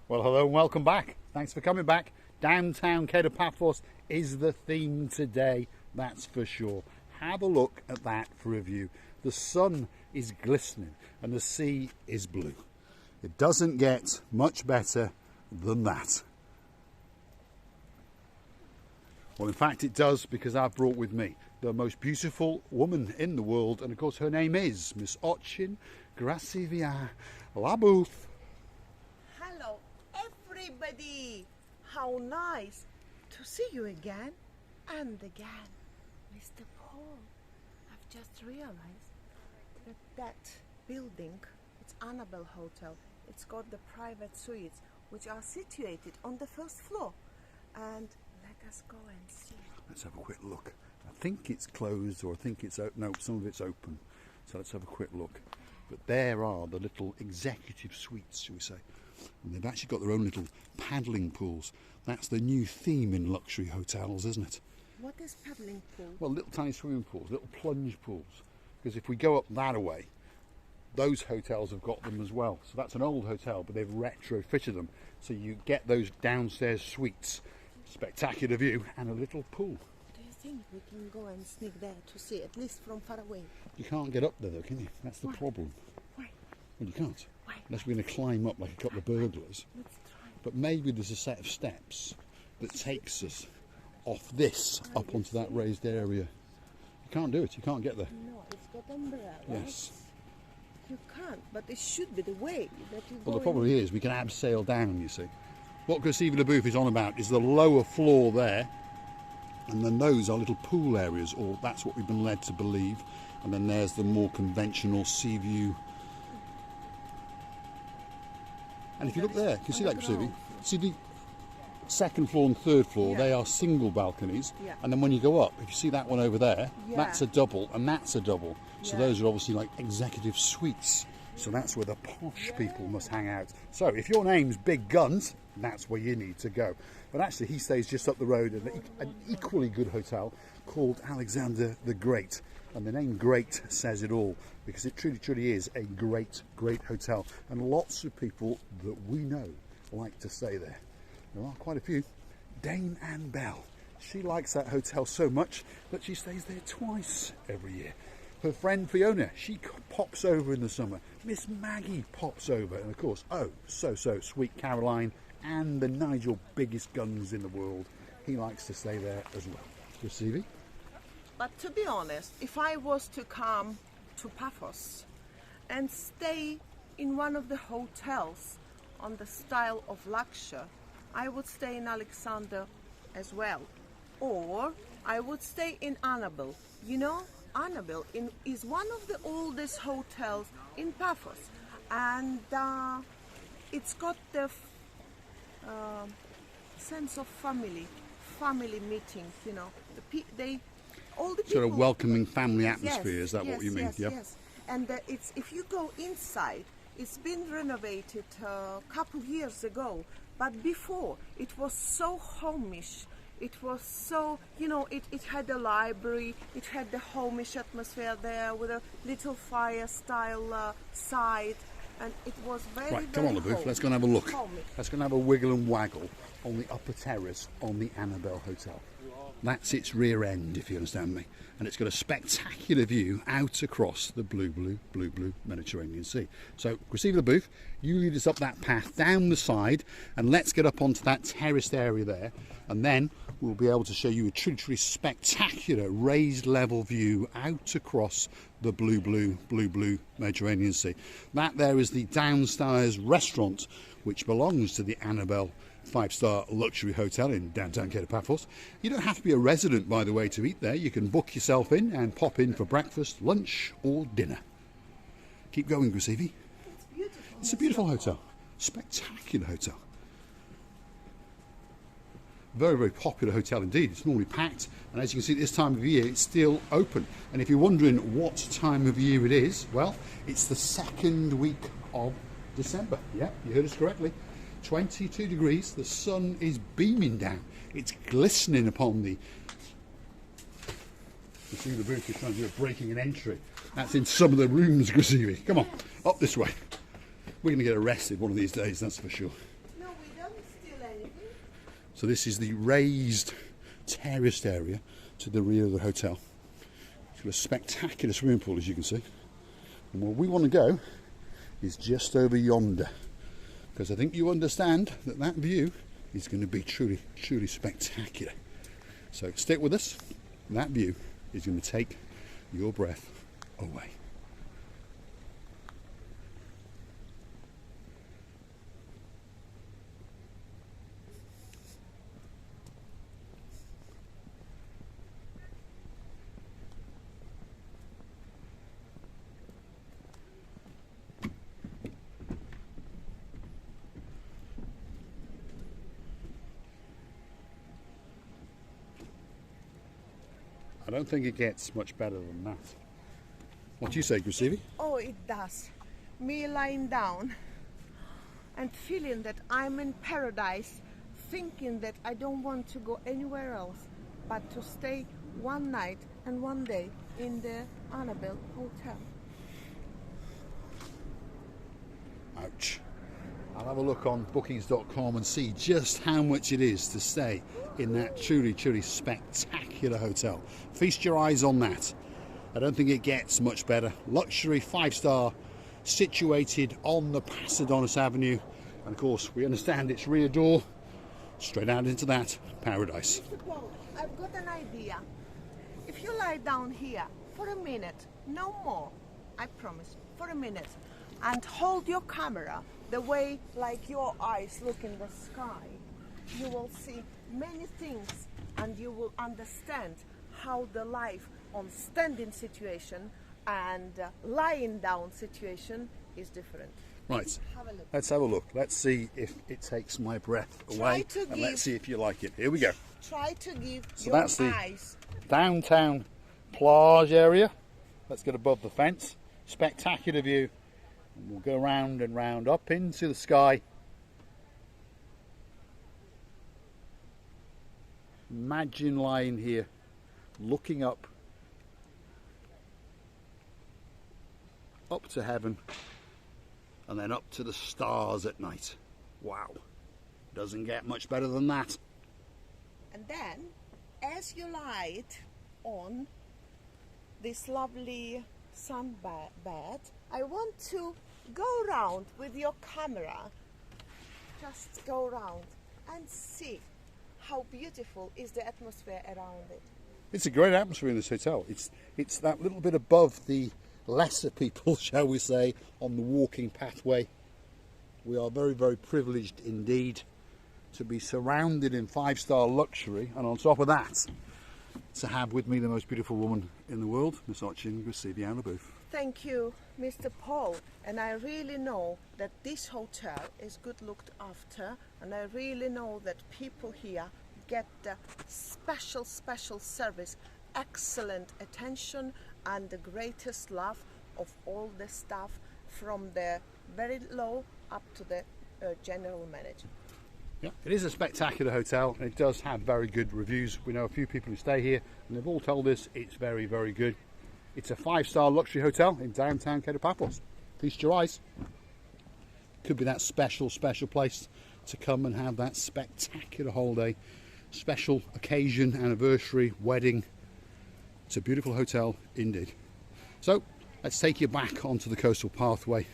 Well, hello and welcome back. Thanks for coming back. Downtown Paphos is the theme today, that's for sure. Have a look at that for a view. The sun is glistening and the sea is blue. It doesn't get much better than that. Well, in fact it does, because I've brought with me the most beautiful woman in the world, and of course her name is Miss Ochin Gracivia Labooth. Hello everybody! How nice to see you again and again. Mr. Paul, I've just realized that building, it's Annabelle Hotel. It's got the private suites which are situated on the first floor. And let us go and see. Let's have a quick look. I think it's closed, or I think it's open. No, some of it's open. So let's have a quick look. But there are the little executive suites, shall we say. And they've actually got their own little paddling pools. That's the new theme in luxury hotels, isn't it? What is paddling pool? Well, little tiny swimming pools, little plunge pools. Because if we go up that away, those hotels have got them as well. So that's an old hotel, but they've retrofitted them. So you get those downstairs suites, spectacular view, and a little pool. Do you think we can go and sneak there to see, at least from far away? You can't get up there though, can you? That's the problem. Why? Well, you can't. Why? Unless we're going to climb up like a couple of burglars. Let's try. But maybe there's a set of steps that takes us off this up onto that raised area. You can't do it. You can't get there. No, it's got umbrella. Yes. You can't, but it should be the way that you go. Well, the problem is we can abseil down, you see. What Gracivia Labooth is on about is the lower floor there, and then those are little pool areas, or that's what we've been led to believe. And then there's the more conventional sea view. And if you look there, can you see that, Gracivia? See the second floor and third floor, Yeah. they are single balconies. Yeah. And then when you go up, if you see that one over there, Yeah. that's a double and that's a double. So Yeah. those are obviously like executive suites. So that's where the posh people must hang out. So if your name's Big Guns, that's where you need to go. But actually he stays just up the road at an equally good hotel called Alexander the Great. And the name Great says it all, because it truly is a great hotel. And lots of people that we know like to stay there. There are quite a few. Dame Annabelle, she likes that hotel so much that she stays there twice every year. Her friend Fiona, she pops over in the summer. Miss Maggie pops over, and of course, oh, so sweet Caroline and the Nigel, biggest guns in the world. He likes to stay there as well. Gracivia? But to be honest, if I was to come to Paphos and stay in one of the hotels on the style of luxury, I would stay in Alexander as well. Or I would stay in Annabelle. You know, Annabelle is one of the oldest hotels in Paphos. And it's got the sense of family meetings, you know. All the people, Sort of welcoming family atmosphere, is that yes, what you mean? Yes, Yep. yes. And it's, if you go inside, it's been renovated a couple of years ago. But before, it was so homish. It was so, you know, it had a library, it had the homish atmosphere there with a little fire style side. And it was very, Right, come on, Labooth, let's go and have a look. Homish. Let's go and have a wiggle and waggle on the upper terrace on the Annabelle Hotel. That's its rear end, if you understand me. And it's got a spectacular view out across the blue Mediterranean Sea. So, Gracivia Labooth, you lead us up that path, down the side, and let's get up onto that terraced area there. And then we'll be able to show you a truly spectacular raised level view out across the blue Mediterranean Sea. That there is the downstairs restaurant, which belongs to the Annabelle 5-star luxury hotel in downtown Paphos. You don't have to be a resident, by the way, to eat there. You can book yourself in and pop in for breakfast, lunch or dinner. Keep going, Gracivia. It's beautiful. It's a beautiful hotel. Spectacular hotel. Very popular hotel indeed. It's normally packed, and as you can see, this time of year it's still open. And if you're wondering what time of year it is, well, it's the second week of December. Yeah, you heard us correctly. 22 degrees, the sun is beaming down. It's glistening upon the... You see the booth is trying to do a breaking and entry. That's in some of the rooms, Gracivia. Come on, up this way. We're going to get arrested one of these days, that's for sure. No, So this is the raised terraced area to the rear of the hotel. It's got a spectacular swimming pool, as you can see. And where we want to go is just over yonder, because I think you understand that that view is going to be truly, truly spectacular. So stick with us. That view is going to take your breath away. I don't think it gets much better than that. What do you say, Gusivi? Oh, it does. Me lying down and feeling that I'm in paradise, thinking that I don't want to go anywhere else but to stay one night and one day in the Annabelle Hotel. Ouch. I'll have a look on bookings.com and see just how much it is to stay in that truly, truly spectacular hotel. Feast your eyes on that. I don't think it gets much better. Luxury 5-star, situated on the Pasadena Avenue. And of course, we understand its rear door, straight out into that paradise. Mr. Paul, I've got an idea. If you lie down here for a minute, no more, I promise, for a minute, and hold your camera the way like your eyes look in the sky, you will see many things and you will understand how the life on standing situation and lying down situation is different. Right, Have a look. let's have a look. Let's see if it takes my breath away, and let's see if you like it. Here we go. Try to give So your that's the eyes. downtown plage area. Let's get above the fence. Spectacular view. And we'll go round and round up into the sky. Imagine lying here, looking up to heaven, and then up to the stars at night. Wow, doesn't get much better than that. And then, as you light on this lovely sunbed, I want to go around with your camera. Just go around and see how beautiful is the atmosphere around it. It's a great atmosphere in this hotel. It's that little bit above the lesser people, shall we say, on the walking pathway. We are very, very privileged indeed to be surrounded in 5-star luxury, and on top of that, to have with me the most beautiful woman in the world, Miss Ochin Gusivi. Thank you, Mr. Paul. And I really know that this hotel is good looked after, and I really know that people here get the special service, excellent attention, and the greatest love of all the staff, from the very low up to the general manager. Yeah, it is a spectacular hotel, and it does have very good reviews. We know a few people who stay here, and they've all told us it's very, very good. It's a 5-star luxury hotel in downtown Paphos. Feast your eyes. Could be that special place to come and have that spectacular holiday, special occasion, anniversary, wedding. It's a beautiful hotel indeed. So let's take you back onto the coastal pathway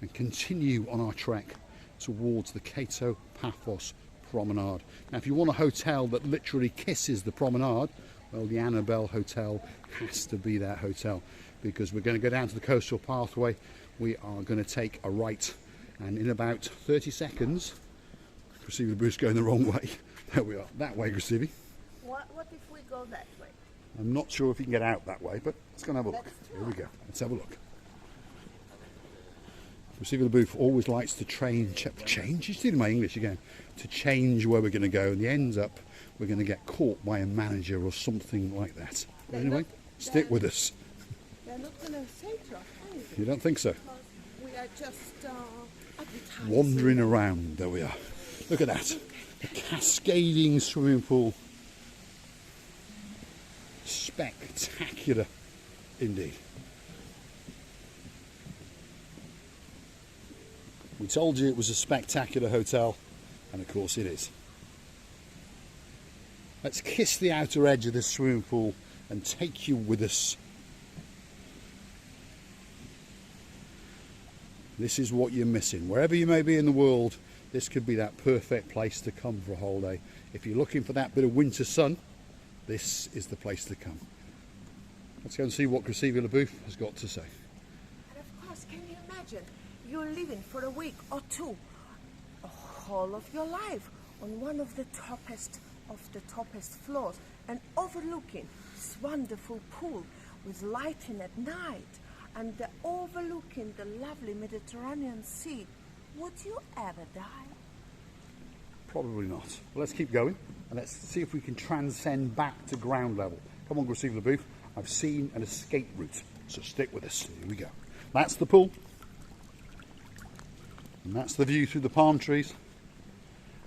and continue on our trek towards the Cato Paphos promenade. Now, if you want a hotel that literally kisses the promenade, well, the Annabelle Hotel has to be that hotel, because we're going to go down to the coastal pathway. We are going to take a right, and in about 30 seconds, Gusivi Bruce going the wrong way. There we are, that way, Gusivi. What if we go that way? I'm not sure if you can get out that way, but let's go and have a look. Here we go, let's have a look. Gusivi Booth always likes to change, you're stealing my English again, to change where we're going to go, and the ends up we're going to get caught by a manager or something like that. But anyway, stick with us. They're not going to say to us anything. You don't think so? We are just advertising. Wandering around, there we are. Look at that, a cascading swimming pool. Spectacular indeed. We told you it was a spectacular hotel, and of course it is. Let's kiss the outer edge of this swimming pool and take you with us. This is what you're missing. Wherever you may be in the world, this could be that perfect place to come for a holiday. If you're looking for that bit of winter sun, this is the place to come. Let's go and see what Cressivia LaBouffe has got to say. And of course, can you imagine you're living for a week or two, a whole of your life, on one of the toppest floors and overlooking this wonderful pool with lighting at night and overlooking the lovely Mediterranean Sea. Would you ever die? Probably not. Well, let's keep going and let's see if we can transcend back to ground level. Come on, Cressivia LaBouffe. I've seen an escape route, so stick with us. Here we go. That's the pool. And that's the view through the palm trees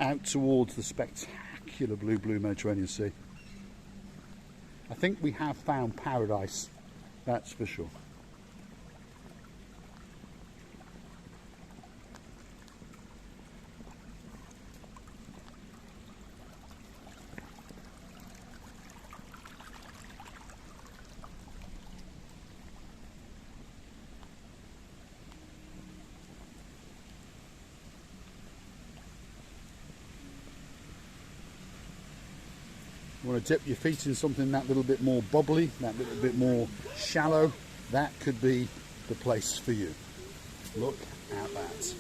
out towards the spectacular blue Mediterranean Sea. I think we have found paradise, that's for sure. You want to dip your feet in something that little bit more bubbly, that little bit more shallow, that could be the place for you. Look at that.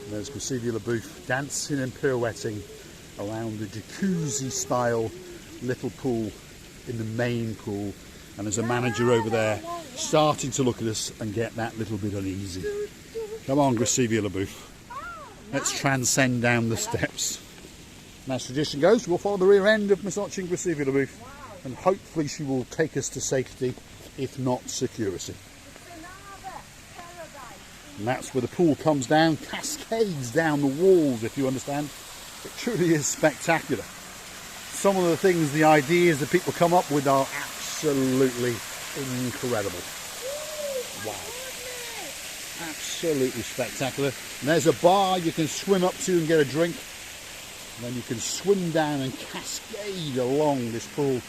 There's Cressivia LaBouffe dancing and pirouetting around the jacuzzi style little pool in the main pool, and there's a manager over there starting to look at us and get that little bit uneasy. Come on, Cressivia LaBouffe. Let's transcend down the steps. And as tradition goes, we'll follow the rear end of Miss Ochin Cressivia LaBouffe, and hopefully she will take us to safety, if not security. And that's where the pool comes down, cascades down the walls, if you understand. It truly is spectacular. Some of the things, the ideas that people come up with are absolutely incredible. Wow. Absolutely spectacular. And there's a bar you can swim up to and get a drink. And then you can swim down and cascade along this pool,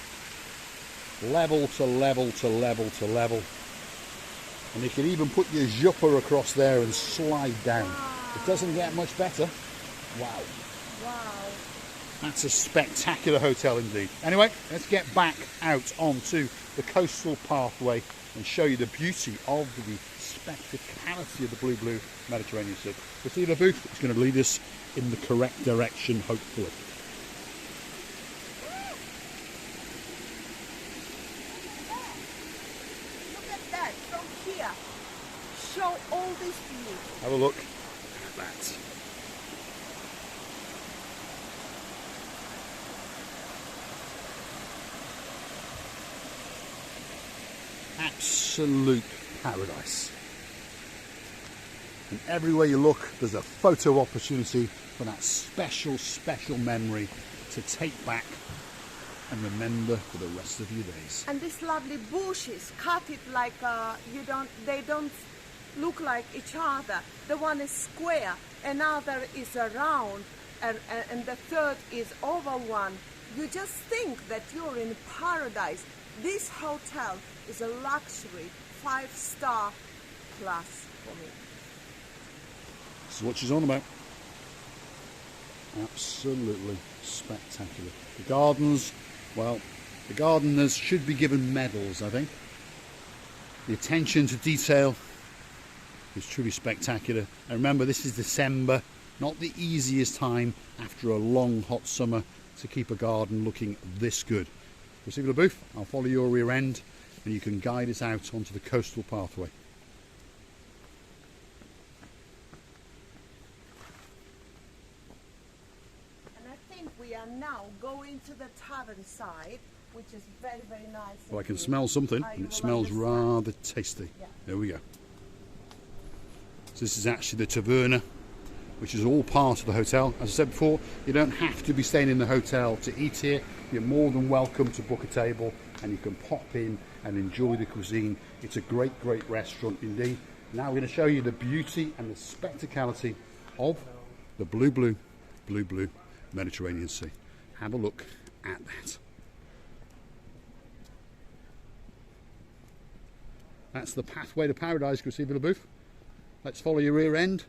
level to level to level to level. And you can even put your jumper across there and slide down. It doesn't get much better. Wow. Wow. That's a spectacular hotel indeed. Anyway, let's get back out onto the coastal pathway and show you the beauty of the spectacality of the blue Mediterranean Sea. Cressivia LaBouffe is going to lead us in the correct direction, hopefully. Look at that from here. Show all this view. Have a look at that. Absolute paradise. And everywhere you look, there's a photo opportunity for that special memory to take back and remember for the rest of your days. And these lovely bushes, cut it like they don't look like each other. The one is square, another is a round, and the third is oval one. You just think that you're in paradise. This hotel is a luxury 5-star plus for me. This is what she's on about. Absolutely spectacular. The gardens, well, the gardeners should be given medals, I think. The attention to detail is truly spectacular. And remember, this is December, not the easiest time after a long hot summer to keep a garden looking this good. Cressivia LaBouffe, I'll follow your rear end and you can guide us out onto the coastal pathway. We are now going to the tavern side, which is very, very nice. Well, I can smell something, and it smells rather tasty. Yeah. There we go. So this is actually the taverna, which is all part of the hotel. As I said before, you don't have to be staying in the hotel to eat here. You're more than welcome to book a table, and you can pop in and enjoy the cuisine. It's a great restaurant indeed. Now we're going to show you the beauty and the spectacality of the blue Mediterranean Sea. have a look at that. That's the pathway to paradise, Chrissy Villaboof. Let's follow your rear end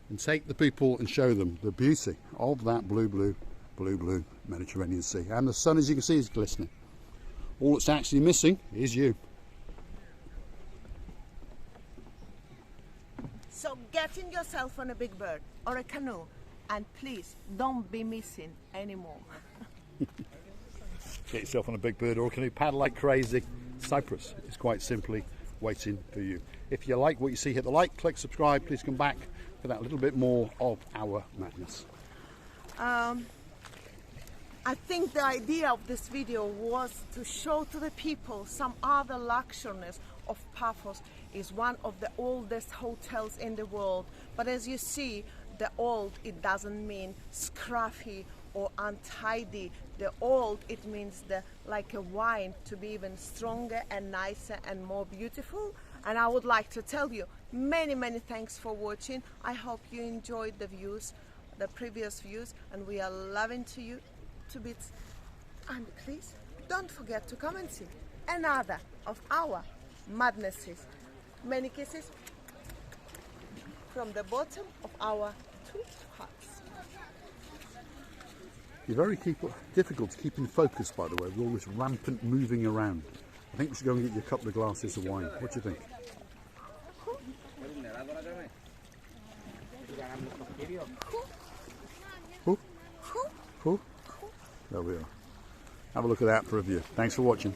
and take the people and show them the beauty of that blue Mediterranean Sea. And the sun, as you can see, is glistening. All that's actually missing is you. So get in yourself on a big bird or a canoe, and please don't be missing anymore. Get yourself on a big bird or a canoe, paddle like crazy. Cyprus is quite simply waiting for you. If you like what you see, hit the like, click subscribe. Please come back for that little bit more of our madness. I think the idea of this video was to show to the people some other luxuries of Paphos. Is one of the oldest hotels in the world, but as you see, the old, it doesn't mean scruffy or untidy. The old, it means like a wine, to be even stronger and nicer and more beautiful. And I would like to tell you many thanks for watching. I hope you enjoyed the views, the previous views, and we are loving to you to bits. And please don't forget to come and see another of our madnesses. Many kisses from the bottom of our two hearts. You're very difficult to keep in focus, by the way, with all this rampant moving around. I think we should go and get you a couple of glasses of wine. What do you think? There we are. Have a look at that for a view. Thanks for watching.